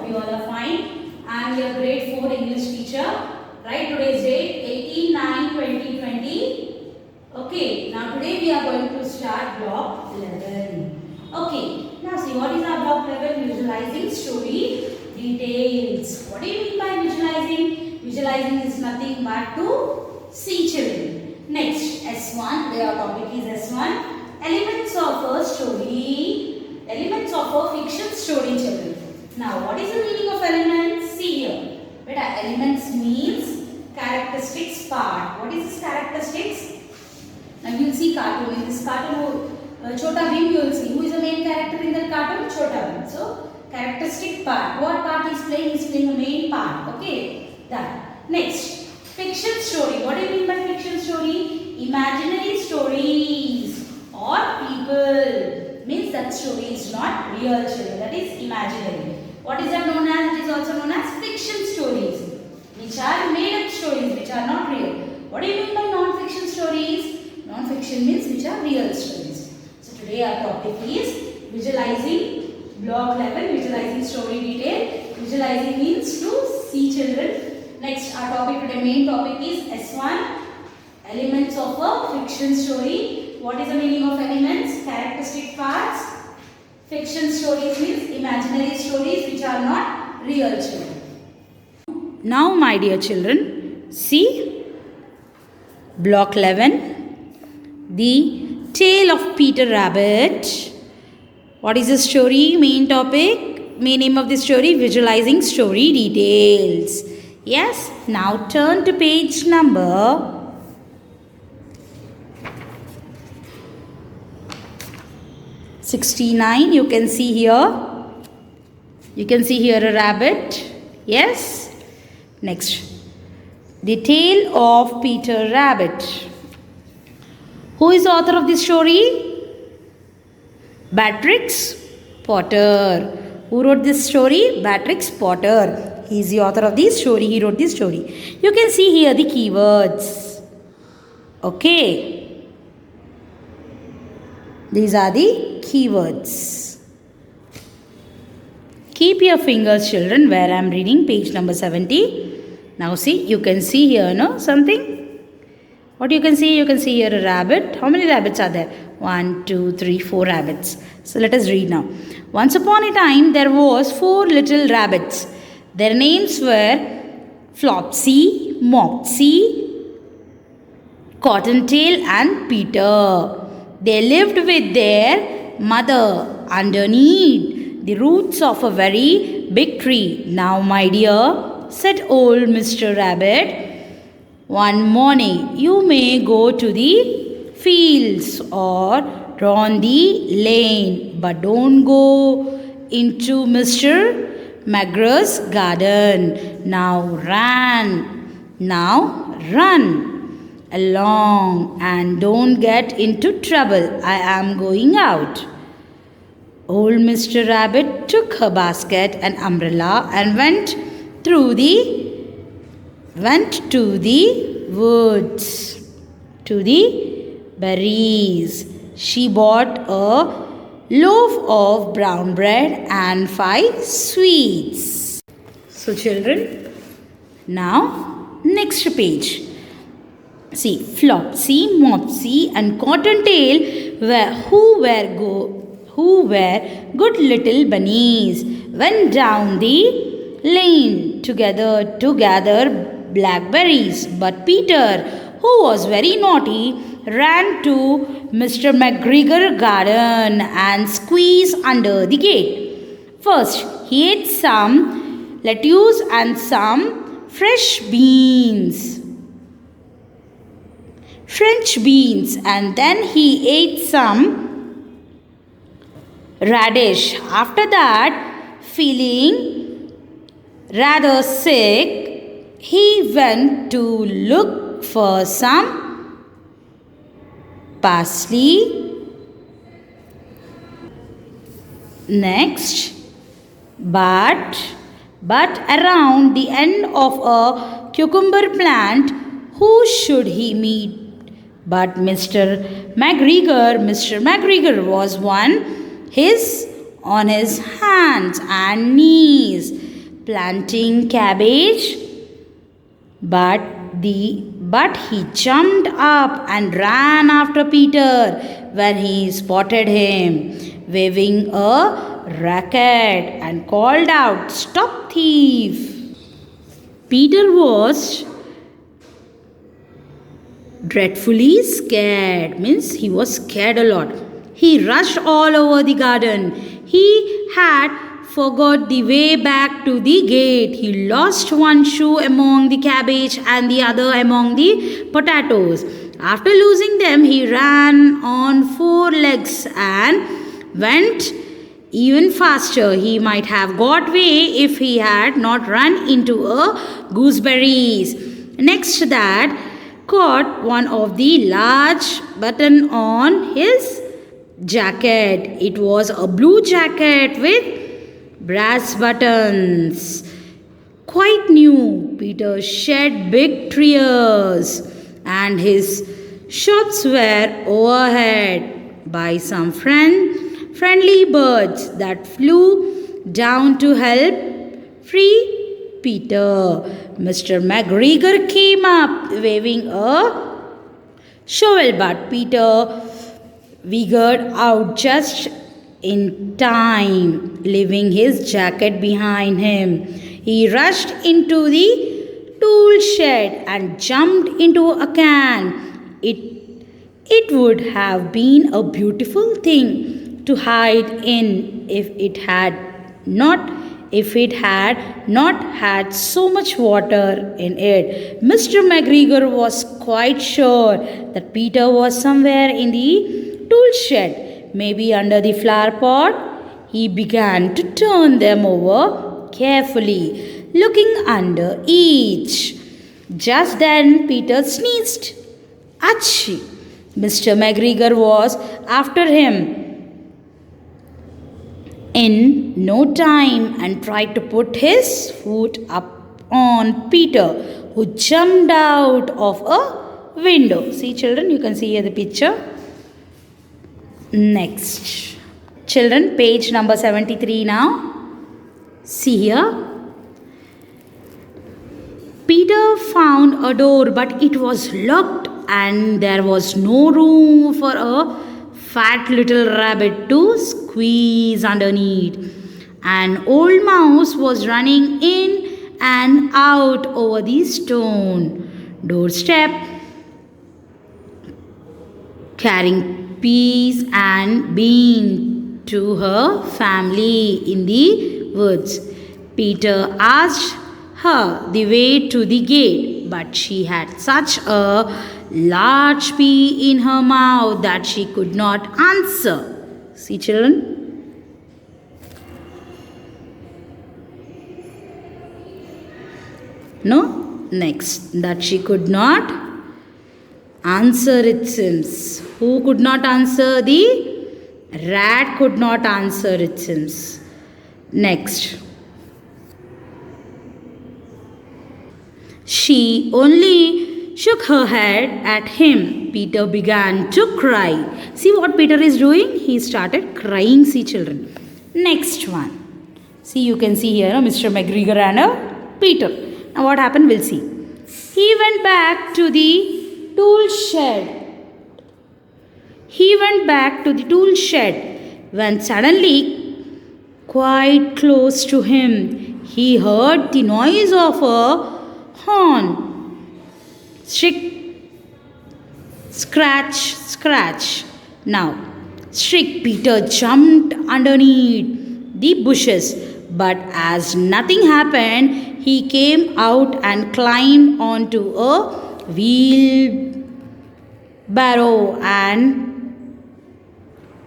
hope you all are fine. I am your grade 4 English teacher. Right, today's date 18/9/2020. Okay, now today we are going to start block 11. Okay, now see what is our block 11? Visualizing story details. What do you mean by visualizing? Visualizing is nothing but to see children. Next, S1, their topic is S1. Elements of a story, elements of a fiction story children. Now, what is the meaning of elements? See here. Beta, elements means characteristics part. What is this characteristics? Now, you will see cartoon. In this cartoon, Chota Bhim you will see. Who is the main character in that cartoon? Chota Bhim. So, characteristic part. What part is playing? He is playing the main part. Okay. That. Next, fiction story. What do you mean by fiction story? Imaginary stories or people. Means that story is not real children. That is imaginary. What is that known as? It is also known as fiction stories, which are made up stories, which are not real. What do you mean by non-fiction stories? Non-fiction means which are real stories. So today our topic is visualizing block 11, visualizing story detail. Visualizing means to see children. Next, our topic today, main topic is S1, elements of a fiction story. What is the meaning of elements? Characteristic parts. Fiction stories means imaginary stories which are not real children. Now my dear children, see block 11, the tale of Peter Rabbit. What is the story? Main topic, main name of the story, visualizing story details. Yes, now turn to page number 69. You can see here. You can see here a rabbit. Yes. Next. The tale of Peter Rabbit. Who is the author of this story? Beatrix Potter. Who wrote this story? Beatrix Potter. He is the author of this story. He wrote this story. You can see here the keywords. Okay. These are the keywords. Keep your fingers children where I am reading page number 70. Now see, you can see here no something. What you can see? You can see here a rabbit. How many rabbits are there? 1, 2, 3, 4 rabbits. So let us read now. Once upon a time there was 4 little rabbits. Their names were Flopsy, Mopsy, Cottontail and Peter. They lived with their mother underneath the roots of a very big tree. Now, my dear, said old Mr. Rabbit, one morning you may go to the fields or down the lane, but don't go into Mr. McGruff's garden. Now run along and don't get into trouble. I am going out. Old Mr. Rabbit took her basket and umbrella and went to the woods to the berries. She bought a loaf of brown bread and 5 sweets. So children, now next page. See, Flopsy, Mopsy and Cottontail who were good little bunnies, went down the lane together to gather blackberries. But Peter, who was very naughty, ran to Mr. McGregor's garden and squeezed under the gate. First, he ate some lettuce and some French beans, and then he ate some radish. After that, feeling rather sick, he went to look for some parsley. Next, but around the end of a cucumber plant, who should he meet but Mr. McGregor? Mr. McGregor was on his hands and knees planting cabbage, but he jumped up and ran after Peter when he spotted him, waving a racket and called out, "Stop, thief!" Peter was dreadfully scared, means he was scared a lot. He rushed all over the garden. He had forgot the way back to the gate. He lost one shoe among the cabbage and the other among the potatoes. After losing them, he ran on four legs and went even faster. He might have got away if he had not run into a gooseberries. Next to that, caught one of the large button on his jacket. It was a blue jacket with brass buttons. Quite new. Peter shed big tears, and his shorts were overhead by some friendly birds that flew down to help free Peter. Mr. McGregor came up waving a shovel, but Peter wiggled out just in time, leaving his jacket behind him. He rushed into the tool shed and jumped into a can. It would have been a beautiful thing to hide in if it had not had so much water in it. Mr. McGregor was quite sure that Peter was somewhere in the tool shed, maybe under the flower pot. He began to turn them over carefully, looking under each. Just then Peter sneezed. Achoo! Mr. McGregor was after him in no time and tried to put his foot up on Peter, who jumped out of a window. See, children, you can see here the picture. Next. Children, page number 73 now. See here. Peter found a door, but it was locked and there was no room for a fat little rabbit to squeeze underneath. An old mouse was running in and out over the stone doorstep, carrying peas and beans to her family in the woods. Peter asked her the way to the gate, but she had such a large pea in her mouth that she could not answer. See, children? No? Next, that she could not answer, it seems. Who could not answer? The rat could not answer, it seems. Next. She only shook her head at him. Peter began to cry. See what Peter is doing? He started crying, see, children. Next one. See, you can see here Mr. McGregor and Peter. Now what happened? We'll see. He went back to the tool shed. When suddenly, quite close to him, he heard the noise of a horn. Scratch. Now, Peter jumped underneath the bushes, but as nothing happened, he came out and climbed onto a wheelbarrow and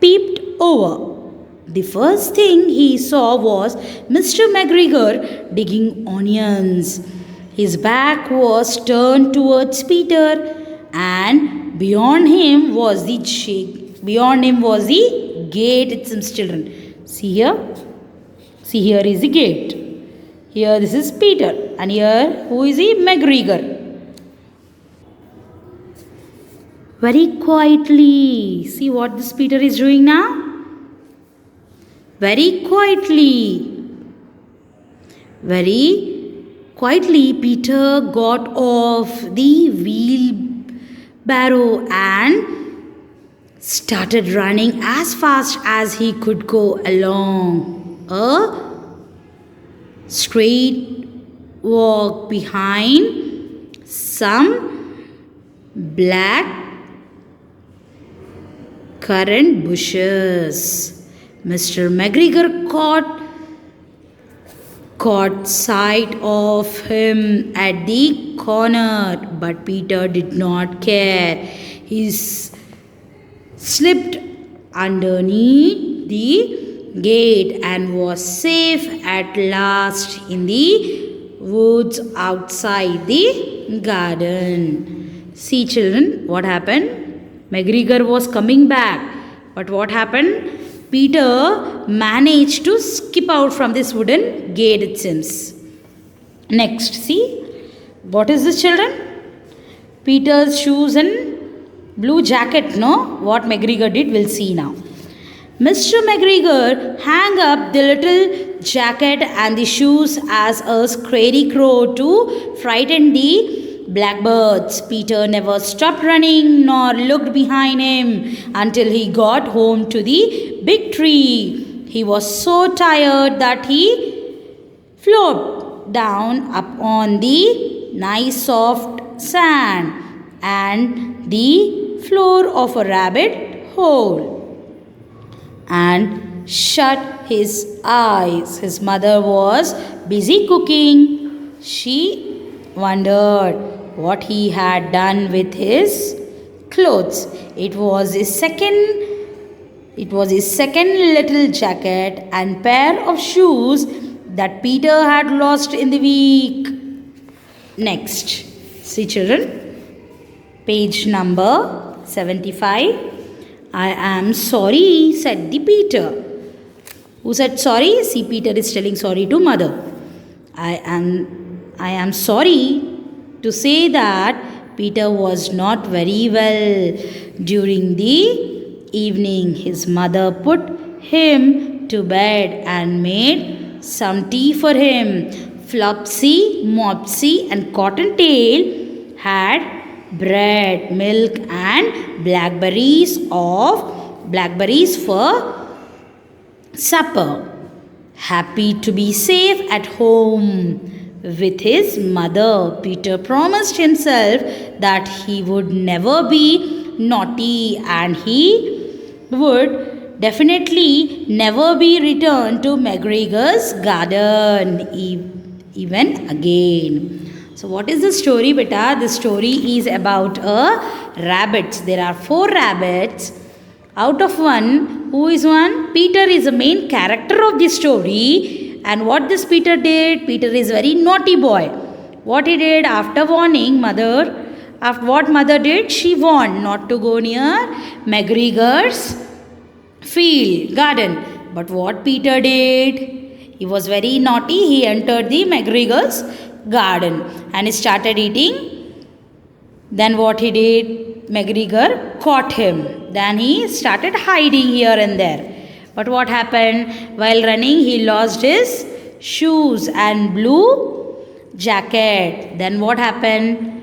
peeped over. The first thing he saw was Mr. McGregor digging onions. His back was turned towards Peter, and beyond him was the gate. It seems, children. See here. See, here is the gate. Here this is Peter, and here who is he? McGregor. Very quietly. See what this Peter is doing now? Very quietly. Very quietly, Peter got off the wheelbarrow and started running as fast as he could go along a straight walk behind some black currant bushes. Mr. McGregor caught sight of him at the corner, but Peter did not care. He slipped underneath the gate and was safe at last in the woods outside the garden. See, children, what happened? McGregor was coming back, but what happened? Peter managed to skip out from this wooden gate, it seems. Next, see, what is this, children? Peter's shoes and blue jacket, no? What McGregor did, we'll see now. Mr. McGregor hung up the little jacket and the shoes as a scarecrow to frighten the blackbirds. Peter never stopped running nor looked behind him until he got home to the big tree. He was so tired that he flopped down upon the nice soft sand and the floor of a rabbit hole and shut his eyes. His mother was busy cooking. She wondered what he had done with his clothes. It was his second little jacket and pair of shoes that Peter had lost in the week. Next, see, children, page number 75. I am sorry, said the Peter. Who said sorry? See, Peter is telling sorry to mother. I am sorry to say that Peter was not very well. During the evening, his mother put him to bed and made some tea for him. Flopsy, Mopsy and Cottontail had bread, milk and blackberries for supper. Happy to be safe at home with his mother, Peter promised himself that he would never be naughty and he would definitely never be returned to McGregor's garden even again. So what is the story, beta? The story is about a rabbit. There are 4 rabbits. Out of one, who is one? Peter is the main character of the story. And what this Peter did? Peter is very naughty boy. What he did after warning mother, after what mother did? She warned not to go near McGregor's garden. But what Peter did? He was very naughty. He entered the McGregor's garden and he started eating. Then what he did? McGregor caught him. Then he started hiding here and there. But what happened? While running, he lost his shoes and blue jacket. Then what happened?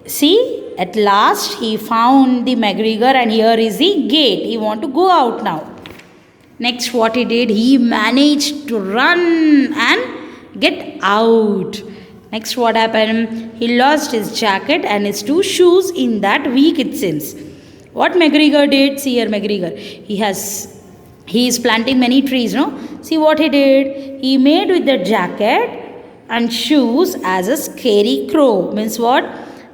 See, at last he found the McGregor and here is the gate. He want to go out now. Next, what he did? He managed to run and get out. Next, what happened? He lost his jacket and his 2 shoes in that week, it seems. What McGregor did? See here, McGregor. He is planting many trees, no? See what he did? He made with the jacket and shoes as a scarecrow. Means what?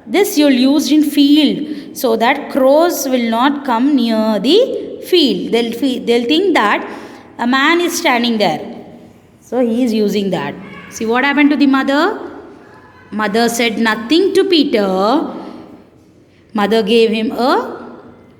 This you'll use in field so that crows will not come near the field. They'll think that a man is standing there. So he is using that. See what happened to the mother? Mother said nothing to Peter. Mother gave him a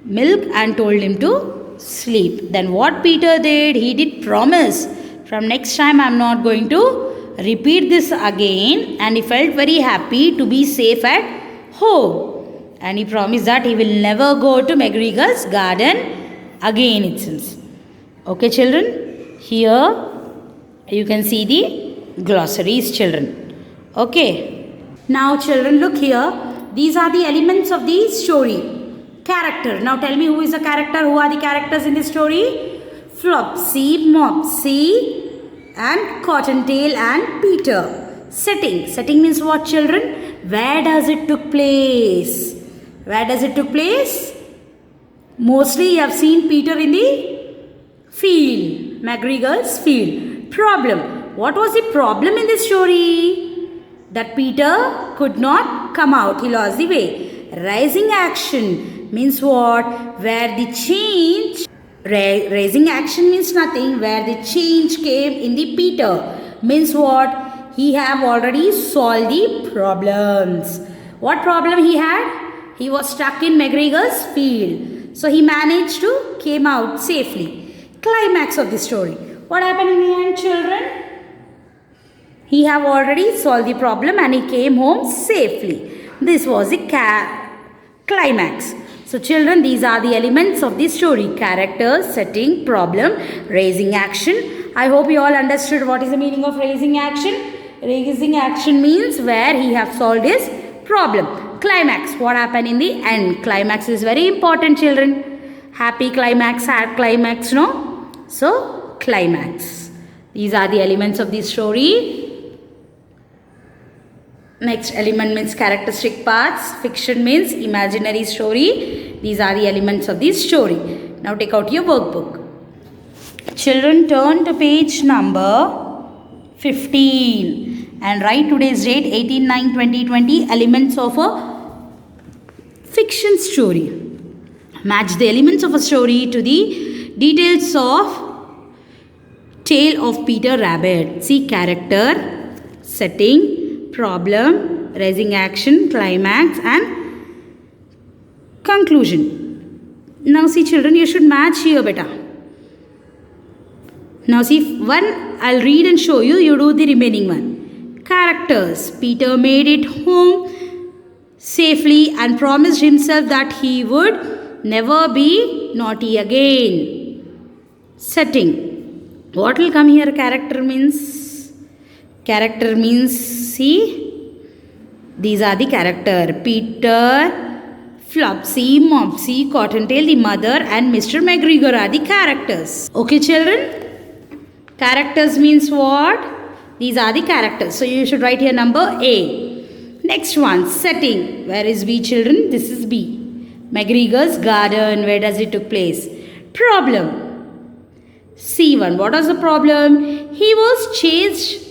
milk and told him to sleep. Then what Peter did? He did promise. From next time I am not going to repeat this again. And he felt very happy to be safe at home. And he promised that he will never go to McGregor's garden again, it seems. Okay, children. Here you can see the glossaries, children. Okay. Now children, look here. These are the elements of the story. Character. Now tell me, who is the character? Who are the characters in the story? Flopsy, Mopsy and Cottontail and Peter. Setting. Setting means what, children? Where does it took place? Where does it took place? Mostly you have seen Peter in the field. McGregor's field. Problem. What was the problem in this story? That Peter could not come out. He lost the way. Rising action means what? Where the change. Rising action means nothing. Where the change came in the Peter means what? He have already solved the problems. What problem he had? He was stuck in McGregor's field. So he managed to came out safely. Climax of the story. What happened in the end, children? He have already solved the problem and he came home safely. This was the climax. So children, these are the elements of the story. Character, setting, problem, raising action. I hope you all understood what is the meaning of raising action. Raising action means where he have solved his problem. Climax, what happened in the end? Climax is very important, children. Happy climax, sad climax, no? So, climax. These are the elements of the story. Next element means characteristic parts. Fiction means imaginary story. These are the elements of the story. Now take out your workbook. Children, turn to page number 15 and write today's date 18/9/2020, elements of a fiction story. Match the elements of a story to the details of Tale of Peter Rabbit. See character, setting, problem, raising action, climax and conclusion. Now see children, you should match here beta. Now see, one I'll read and show you, you do the remaining one. Characters. Peter made it home safely and promised himself that he would never be naughty again. Setting. What will come here? Character means, see, these are the character. Peter, Flopsy, Mopsy, Cottontail, the mother and Mr. McGregor are the characters. Okay children? Characters means what? These are the characters. So you should write here number A. Next one, setting. Where is B, children? This is B. McGregor's garden. Where does it took place? Problem. C1. What was the problem? He was chased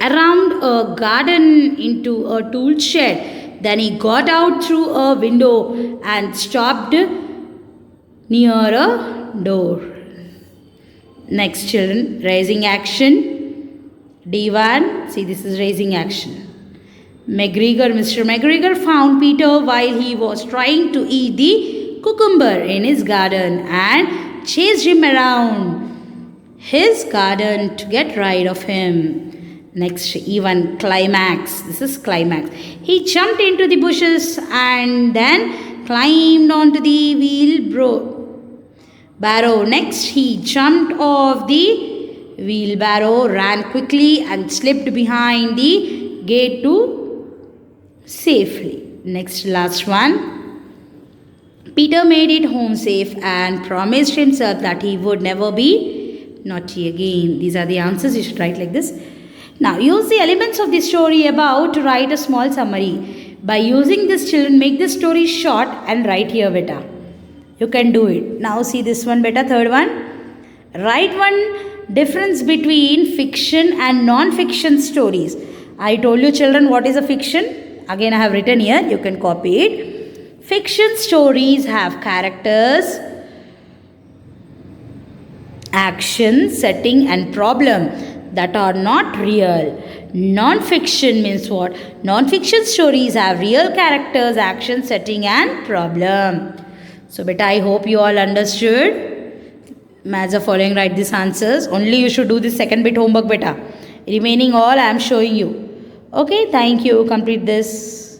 around a garden into a tool shed. Then he got out through a window and stopped near a door. Next children, raising action. D1. See, this is raising action. Mr. McGregor found Peter while he was trying to eat the cucumber in his garden and chased him around his garden to get rid of him. Next, even climax. This is climax. He jumped into the bushes and then climbed onto the wheelbarrow. Next, he jumped off the wheelbarrow, ran quickly and slipped behind the gate to safely. Next, last one. Peter made it home safe and promised himself that he would never be naughty again. These are the answers. You should write like this. Now, use the elements of the story above to write a small summary. By using this, children, make the story short and write here beta. You can do it. Now, see this one beta, third one. Write one difference between fiction and non-fiction stories. I told you children what is a fiction. Again, I have written here. You can copy it. Fiction stories have characters, action, setting and problem that are not real. Non-fiction means what? Non-fiction stories have real characters, action, setting and problem. So beta, I hope you all understood. As the following, write these answers. Only you should do this second bit homework beta. Remaining all I am showing you. Okay, thank you. Complete this.